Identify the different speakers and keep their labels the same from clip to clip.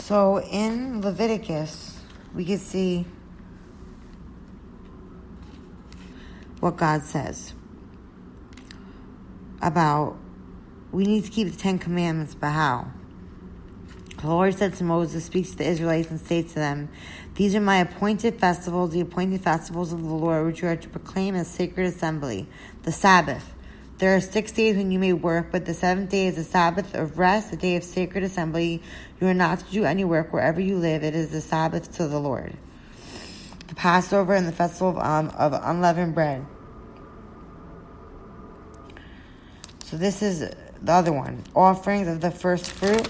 Speaker 1: So in Leviticus, we can see what God says about we need to keep the 10 Commandments, but how? The Lord said to Moses, speaks to the Israelites and states to them, these are my appointed festivals, the appointed festivals of the Lord, which you are to proclaim as sacred assembly. The Sabbath. There are 6 days when you may work, but the 7th day is a Sabbath of rest, a day of sacred assembly. You are not to do any work wherever you live. It is the Sabbath to the Lord. The Passover and the festival of unleavened bread. So this is the other one. Offerings of the first fruit.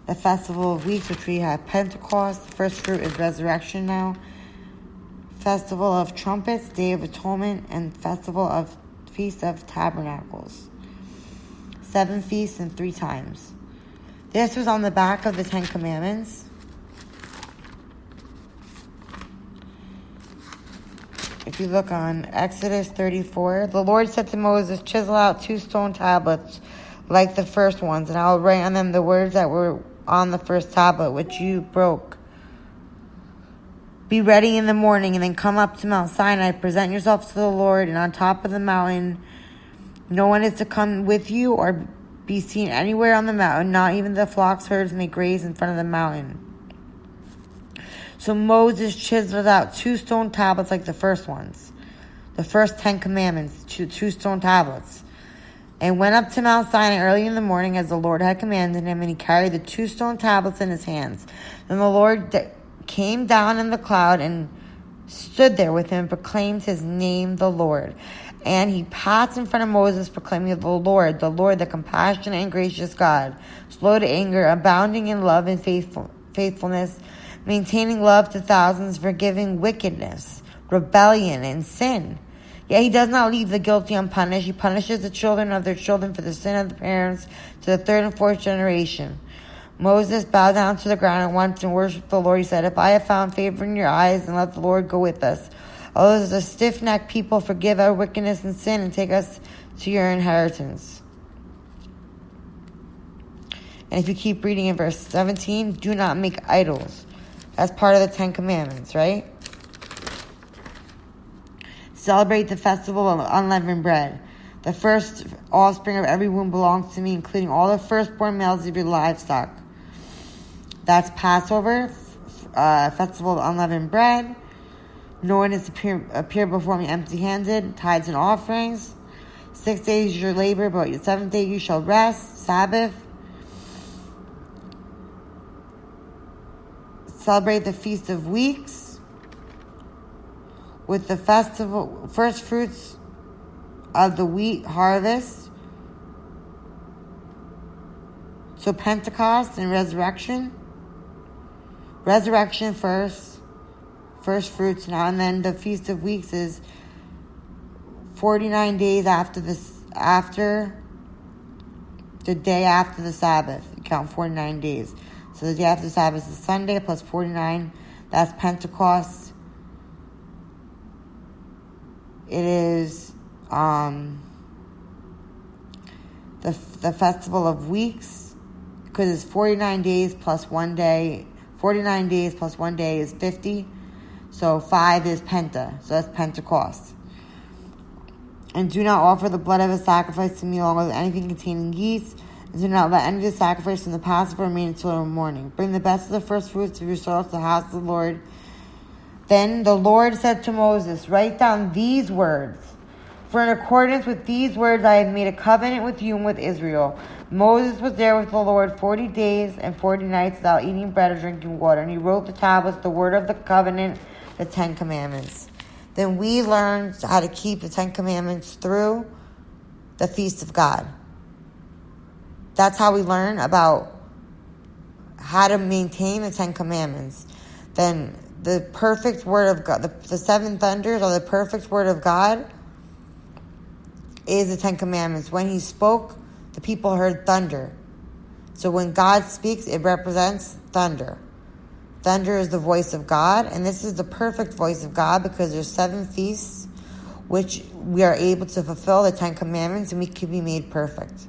Speaker 1: The festival of weeks, which we have Pentecost. The first fruit is resurrection now. Festival of trumpets, Day of Atonement, and festival of Feast of Tabernacles. 7 feasts and 3 times. This was on the back of the 10 Commandments. If you look on Exodus 34, the Lord said to Moses, chisel out 2 stone tablets like the first ones, and I will write on them the words that were on the first tablet, which you broke. Be ready in the morning, and then come up to Mount Sinai. Present yourself to the Lord, and on top of the mountain, no one is to come with you or be seen anywhere on the mountain, not even the flocks, herds, may graze in front of the mountain. So Moses chiseled out 2 stone tablets like the first ones. The first 10 Commandments, 2 stone tablets. And went up to Mount Sinai early in the morning as the Lord had commanded him, and he carried the 2 stone tablets in his hands. Then the Lord came down in the cloud and stood there with him and proclaimed his name, the Lord. And he passed in front of Moses, proclaiming the Lord, the compassionate and gracious God, slow to anger, abounding in love and faithfulness, maintaining love to thousands, forgiving wickedness, rebellion, and sin. Yet he does not leave the guilty unpunished. He punishes the children of their children for the sin of the parents to the 3rd and 4th generation. Moses bowed down to the ground and once and worshipped the Lord. He said, if I have found favor in your eyes, then let the Lord go with us. Although as a stiff-necked people, forgive our wickedness and sin and take us to your inheritance. And if you keep reading in verse 17, do not make idols. That's part of the 10 Commandments, right? Celebrate the festival of unleavened bread. The first offspring of every womb belongs to me, including all the firstborn males of your livestock. That's Passover, festival of unleavened bread. No one is to appear before me empty-handed. Tithes and offerings. 6 days your labor, but the 7th day you shall rest. Sabbath. Celebrate the Feast of Weeks with the festival, first fruits of the wheat harvest. So Pentecost and resurrection. Resurrection first fruits now, and then the Feast of Weeks is 49 days after the day after the Sabbath. You count 49 days. So the day after the Sabbath is Sunday plus 49. That's Pentecost. It is the festival of weeks, because it's 49 days plus 1 day. 49 days plus 1 day is 50. So 5 is Penta. So that's Pentecost. And do not offer the blood of a sacrifice to me along with anything containing yeast. And do not let any of the sacrifice from the Passover remain until the morning. Bring the best of the first fruits of your soil to the house of the Lord. Then the Lord said to Moses, write down these words. For in accordance with these words I have made a covenant with you and with Israel. Moses was there with the Lord 40 days and 40 nights without eating bread or drinking water. And he wrote the tablets, the word of the covenant, the 10 Commandments. Then we learned how to keep the 10 Commandments through the Feast of God. That's how we learn about how to maintain the 10 Commandments. Then the perfect word of God, the 7 thunders are the perfect word of God, is the 10 Commandments. When he spoke, the people heard thunder. So when God speaks, it represents thunder. Thunder is the voice of God, and this is the perfect voice of God because there's 7 feasts which we are able to fulfill the 10 Commandments, and we can be made perfect.